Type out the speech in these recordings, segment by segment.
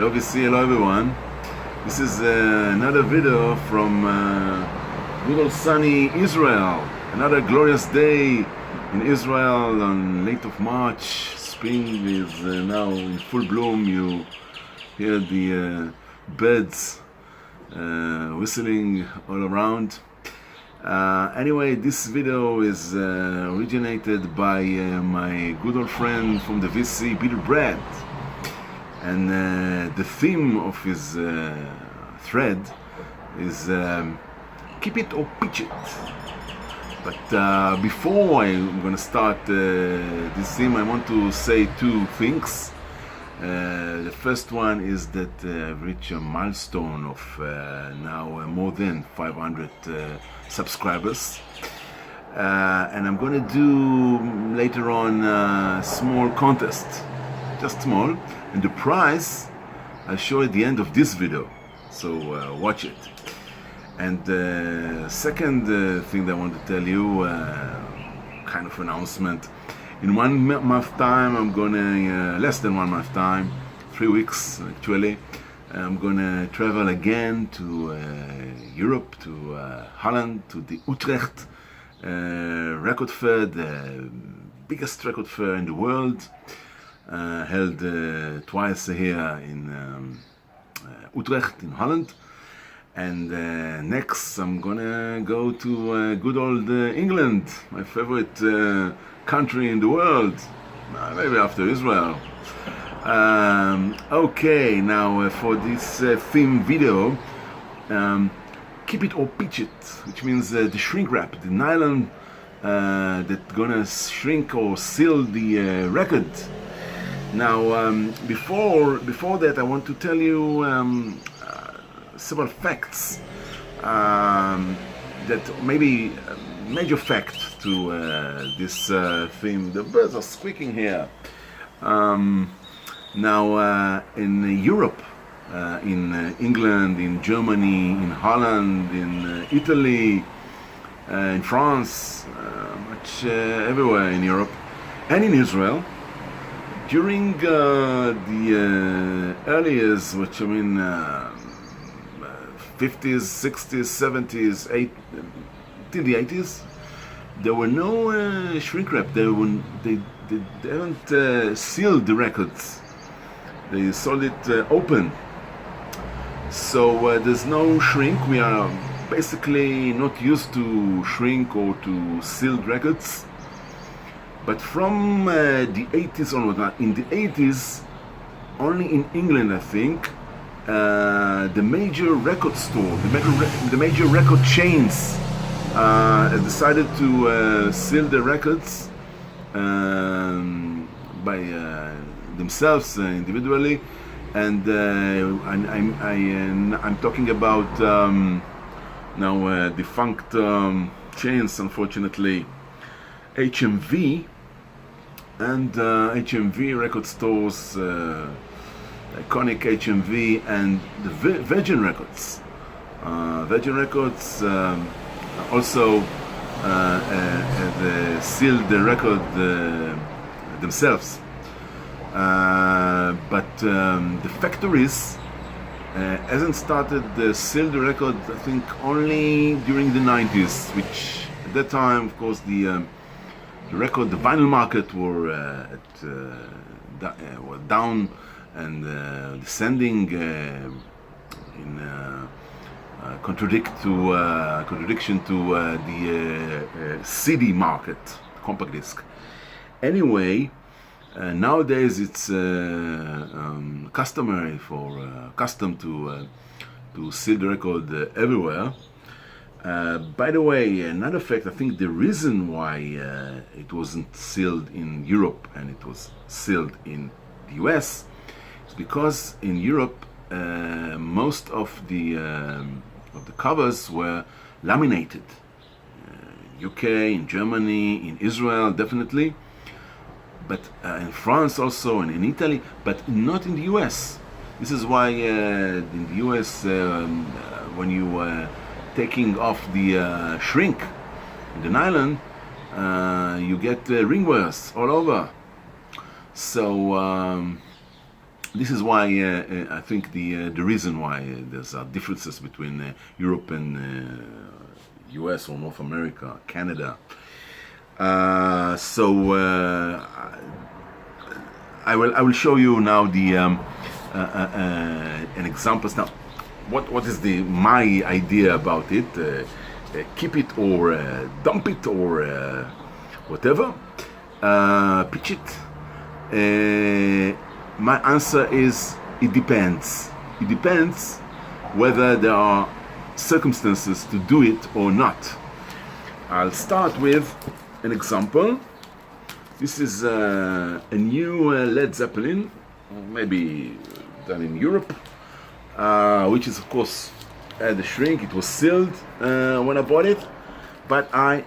Obviously, hello everyone. This is another video from good old sunny Israel. Another glorious day in Israel on late of March. Spring is now in full bloom. You hear the birds whistling all around. Anyway, this video is originated by my good old friend from the VC, Beatle Brad. And the theme of his thread is keep it or pitch it. But before I'm going to start this theme, I want to say two things. The first one is that I've reached a milestone of now more than 500 subscribers. And I'm going to do later on a small contest, just small. And the prize I'll show at the end of this video, so watch it. And the second thing that I want to tell you, kind of announcement. In 1 month time, I'm gonna, less than 1 month time, 3 weeks actually, I'm gonna travel again to Europe, to Holland, to the Utrecht record fair, the biggest record fair in the world. Held twice here in Utrecht in Holland, and next I'm gonna go to good old England, my favorite country in the world, maybe after Israel. Okay, now for this theme video, keep it or pitch it, which means the shrink wrap, the nylon that's gonna shrink or seal the record. Now, before that, I want to tell you several facts that maybe major fact to this theme. The birds are squeaking here. Now, in Europe, in England, in Germany, in Holland, in Italy, in France, much everywhere in Europe, and in Israel, during the early years, which I mean 50s, 60s, 70s, till the 80s, there were no shrink wrap. They haven't sealed the records. They sold it open. So there's no shrink. We are basically not used to shrink or to sealed records. But from the 80s onward, in the 80s, only in England, I think, the major record store, the major record chains decided to seal the records by themselves individually, and I'm talking about now defunct chains, unfortunately. HMV and HMV record stores, iconic HMV, and the Virgin Records. Virgin Records also sealed the record themselves. But the factories hasn't started to seal the record, I think, only during the 90s, which at that time, of course, the vinyl market were down and descending in contradiction to the CD market, compact disc. Anyway, nowadays it's customary for custom to seal the record everywhere. By the way, another fact, I think the reason why it wasn't sealed in Europe and it was sealed in the US is because in Europe most of the covers were laminated. UK, in Germany, in Israel, definitely, but in France also, and in Italy, but not in the US. This is why in the US, when you taking off the shrink, the nylon, you get ring wears all over. So this is why I think the reason why there's differences between Europe and US or North America, Canada. So I will show you now the an examples. Now, what is my idea about it? Keep it or dump it or whatever. Pitch it. My answer is it depends. It depends whether there are circumstances to do it or not. I'll start with an example. This is a new Led Zeppelin, maybe done in Europe, which is of course had a shrink. It was sealed when I bought it, but I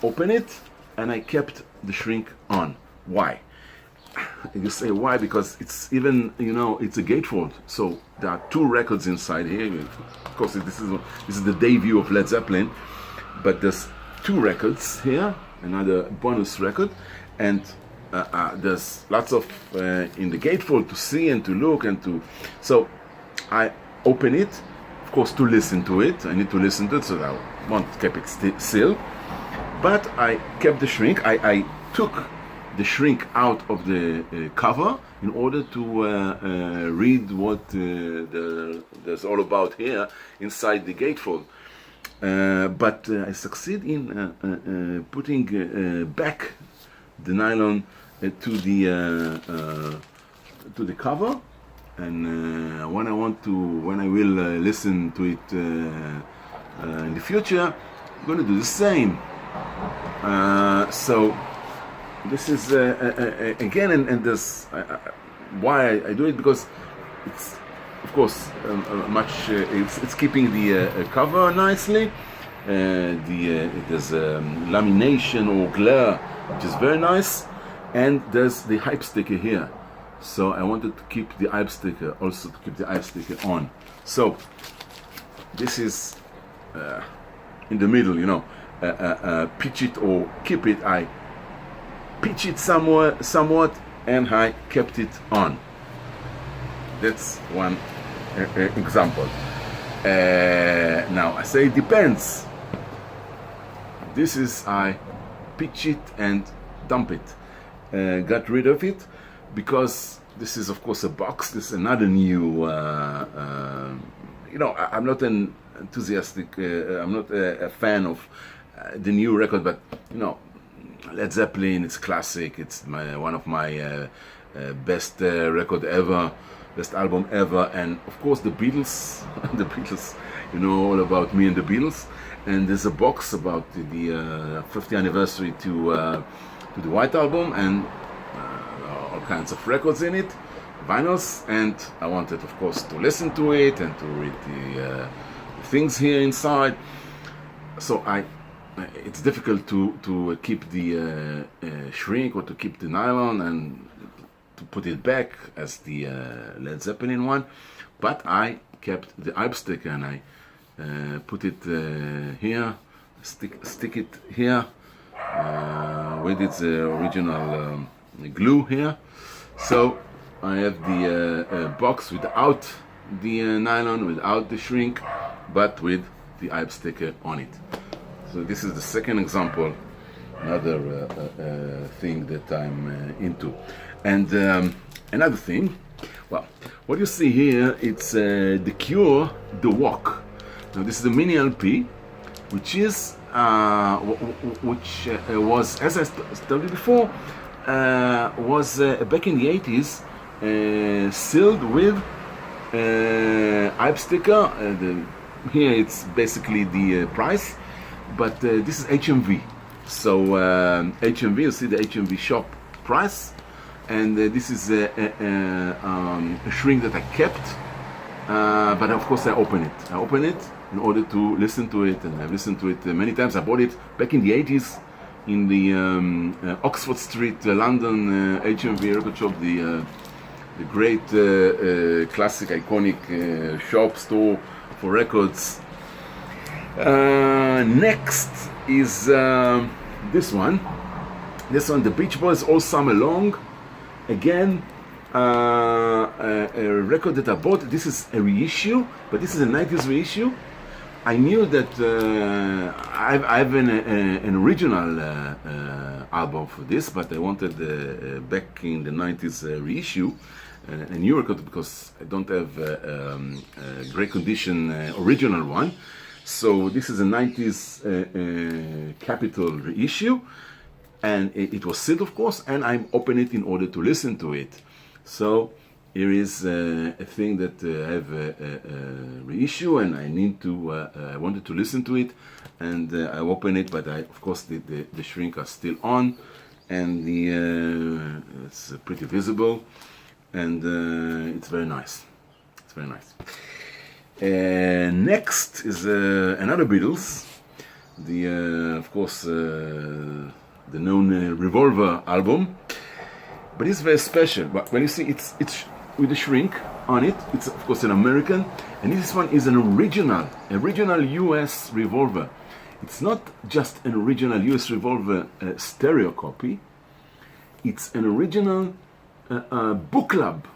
opened it and I kept the shrink on. Why? You say why? Because it's even, it's a gatefold. So there are two records inside here. Of course, this is the debut of Led Zeppelin, but there's two records here, another bonus record, and there's lots of in the gatefold to see and to look and to. So I open it, of course, to listen to it. I need to listen to it, so I won't keep it sealed. But I kept the shrink. I took the shrink out of the cover in order to read what there's all about here inside the gatefold. But I succeed in putting back the nylon to the cover, and when I will listen to it in the future, I'm going to do the same. So this is again, and this why I do it, because it's, of course, it's keeping the cover nicely. There's lamination or glare, which is very nice, and there's the hype sticker here. So I wanted to keep the hype sticker, also to keep the hype sticker on. So this is in the middle, pitch it or keep it. I pitch it somewhat, and I kept it on. That's one example. Now I say it depends. This is I pitch it and dump it. Got rid of it because this is, of course, a box. This is another new. I'm not an enthusiastic. I'm not a fan of the new record, but Led Zeppelin. It's classic. It's one of my best record ever. Best album ever, and of course the Beatles. The Beatles, all about me and the Beatles. And there's a box about the 50th anniversary to the White Album, and all kinds of records in it, vinyls. And I wanted, of course, to listen to it and to read the things here inside. So it's difficult to keep the shrink or to keep the nylon and to put it back as the Led Zeppelin one, but I kept the hype sticker and I put it here, stick it here with its original glue here. So I have the box without the nylon, without the shrink, but with the hype sticker on it. So this is the second example, another thing that I'm into. And another thing, well, what you see here, it's The Cure, The Walk. Now this is a mini LP, which is was, as I told you before, was back in the 80s sealed with hype sticker. Here it's basically the price, but this is HMV. So HMV, you see the HMV shop price. And this is a shrink that I kept, but of course I open it. I open it in order to listen to it, and I've listened to it many times. I bought it back in the 80s in the Oxford Street, London HMV record shop, the great classic, iconic shop store for records. Next is this one. This one, the Beach Boys, All Summer Long. Again, a record that I bought. This is a reissue, but this is a 90s reissue. I knew that I have an original album for this, but I wanted back in the 90s reissue, a new record, because I don't have a great condition original one. So this is a 90s Capitol reissue, and it was sealed, of course, and I opened it in order to listen to it. So here is a thing that I have a reissue, and I need to. I wanted to listen to it, and I open it, but of course the shrink are still on, and it's pretty visible, and it's very nice. It's very nice. Next is another Beatles, of course the known Revolver album, but it's very special. But when you see it's with the shrink on it, it's of course an American, and this one is an original US Revolver. It's not just an original US Revolver stereo copy. It's an original book club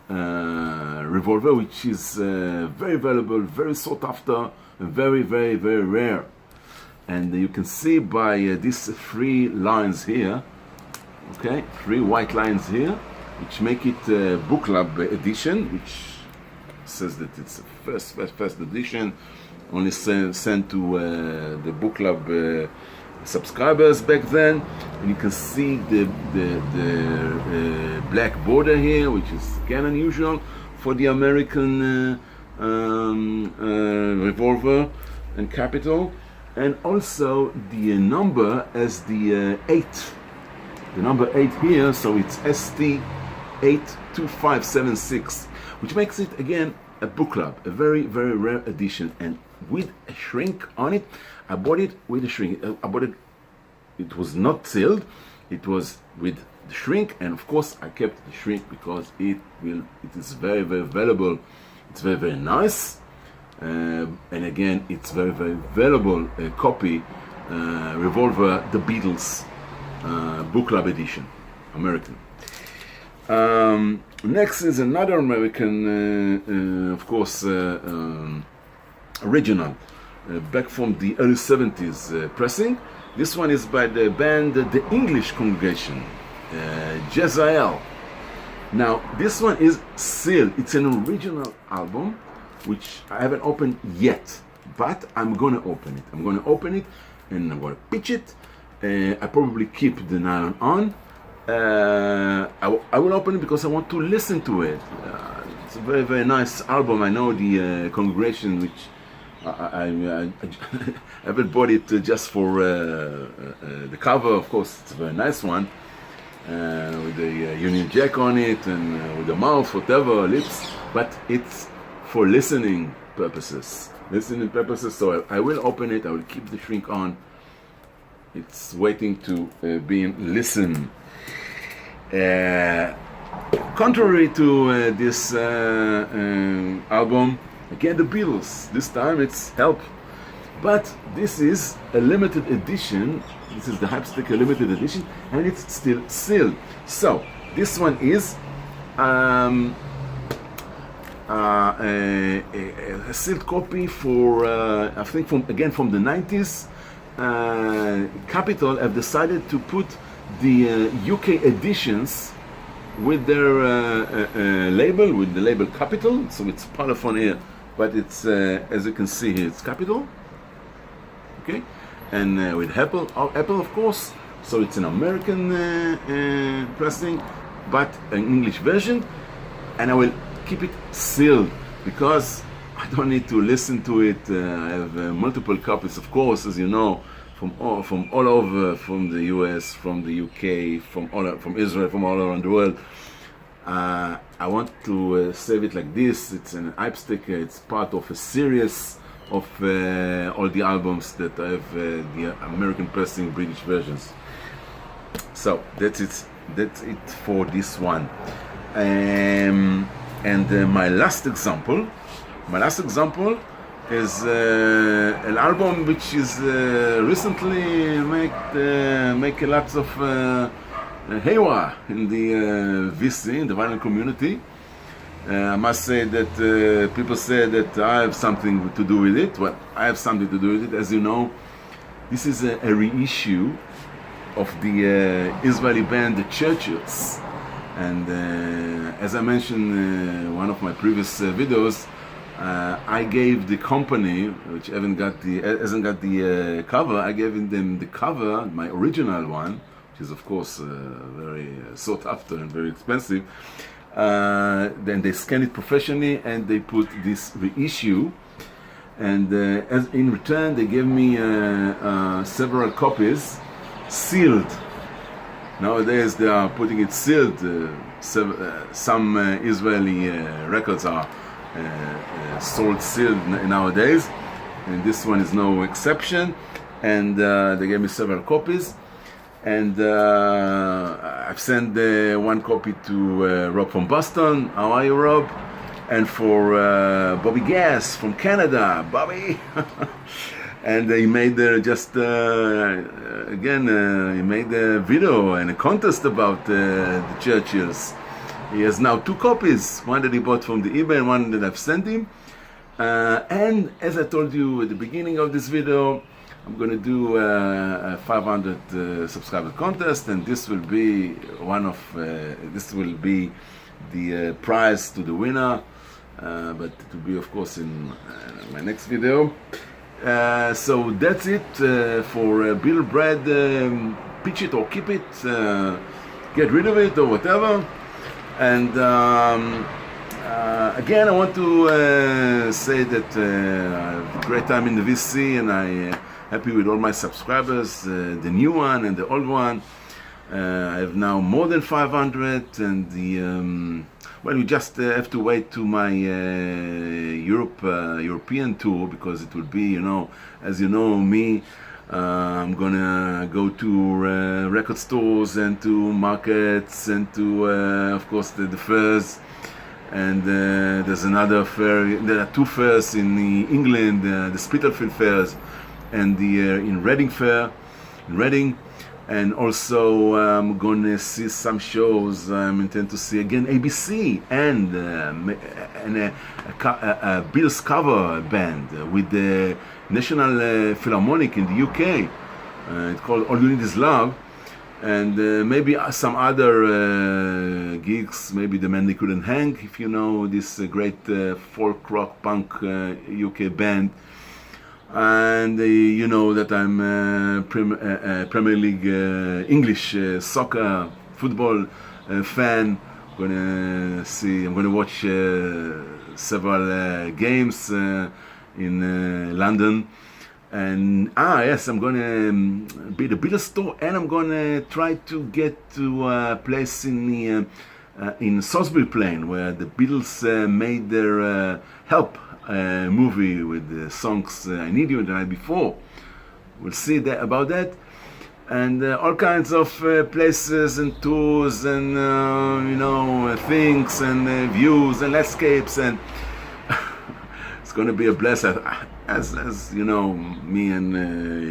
revolver, which is very valuable, very sought after, and very rare. And you can see by these 3 lines here, okay, 3 white lines here, which make it book club edition, which says that it's a first edition, only sent to the book club subscribers back then. And you can see the black border here, which is again unusual for the American Revolver and Capitol, and also the number as the 8, the number 8 here, so it's ST82576, which makes it again a book club, a very rare edition, and with a shrink on it. I bought it with a shrink. I bought it. It was not sealed. It was with the shrink, and of course I kept the shrink because it is very valuable. It's very nice, and again it's very valuable copy Revolver, the Beatles book club edition, American. Next is another American, of course, original, back from the early 70s pressing. This one is by the band The English Congregation, Jezrael. Now, this one is sealed. It's an original album, which I haven't opened yet, but I'm going to open it. I'm going to open it, and I'm going to pitch it. I probably keep the nylon on. I will open it because I want to listen to it. It's a very nice album. I know the Congregation, which I haven't bought it just for the cover. Of course, it's a very nice one, with the Union Jack on it, and with the mouth, whatever, lips, but it's for listening purposes. So I will open it. I will keep the shrink on. It's waiting to be listened. Contrary to this album, again the Beatles, this time it's Help, but this is a limited edition. This is the Hypesticker limited edition, and it's still sealed. So this one is a sealed copy for I think from the 90s. Capitol have decided to put the UK editions with their label, with the label Capitol, so it's Parlophone here, but it's as you can see here, it's Capitol, okay, and with Apple of course, so it's an American pressing, but an English version, and I will keep it sealed because I don't need to listen to it. I have multiple copies, of course, as you know, from all over, from the US, from the UK, from Israel, from all around the world. I want to save it like this. It's an Hypesticker. It's part of a series of all the albums that I have, the American pressing, British versions. So that's it. That's it for this one. And my last example is an album which is recently make lots of haywire in the VC, in the vinyl community. I must say that people say that I have something to do with it. Well, I have something to do with it. As you know, this is a reissue of the Israeli band The Churches. And as I mentioned in one of my previous videos, I gave the company, which hasn't got the cover, I gave them the cover, my original one, which is of course very sought after and very expensive. Then they scan it professionally and they put this reissue, and as in return they gave me several copies sealed. Nowadays they are putting it sealed. Some Israeli records are sold sealed nowadays, and this one is no exception. And they gave me several copies, and I've sent one copy to Rob from Boston. How are you, Rob? And for Bobby Gass from Canada. Bobby! And he made he made a video and a contest about the Churchills. He has now 2 copies, one that he bought from the eBay and one that I've sent him. And as I told you at the beginning of this video, I'm going to do a 500 subscriber contest, and this will be the prize to the winner, but it will be of course in my next video. So that's it for Beatle bread. Pitch it or keep it, get rid of it or whatever. And again, I want to say that I have a great time in the VC, and I'm happy with all my subscribers, the new one and the old one. I have now more than 500, and well, you just have to wait to my European tour, because it will be, as you know me, I'm gonna go to record stores and to markets and to, of course, the fairs. And there's another fair. There are 2 fairs in England: the Spitalfield fairs and the in Reading fair, in Reading. And also I'm gonna see some shows. I intend to see again ABC and a Beatles cover band with the National Philharmonic in the UK. It's called All You Need Is Love. And maybe some other gigs, maybe The Man They Couldn't Hang, if you know this great folk rock punk UK band. And you know that I'm a Premier League English soccer football fan. I'm gonna watch several games in London. And yes, I'm gonna be at the Beatles store, and I'm gonna try to get to a place in Salisbury Plain where the Beatles made their Help movie with the songs I Need You the night before. We'll see about that, and all kinds of places and tours and things and views and landscapes, and it's gonna be a blast. As you know, me and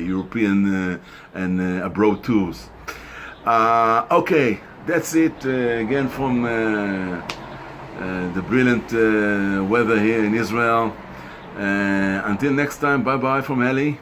European and abroad tours. Okay, that's it again from the brilliant weather here in Israel. Until next time, bye bye from Eli.